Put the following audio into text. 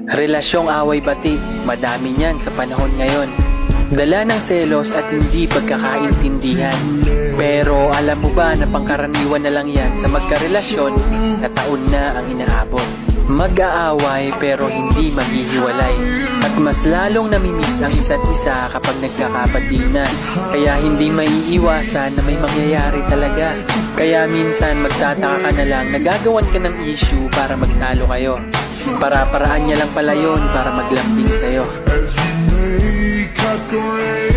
Relasyong away-bati, madami niyan sa panahon ngayon. Dala ng selos at hindi pagkakaintindihan. Pero alam mo ba na pangkaraniwan na lang yan sa magkarelasyon na taon na ang inaabot. Mag-aaway pero hindi maghihiwalay. At mas lalong namimiss ang isa't isa kapag nagkakapatid na. Kaya hindi maiiwasan na may mangyayari talaga. Kaya minsan magtataka ka na lang, nagagawan ka ng issue para magtalo kayo. Para-paraan niya lang pala yun para maglambing sa'yo. As we make up the rain.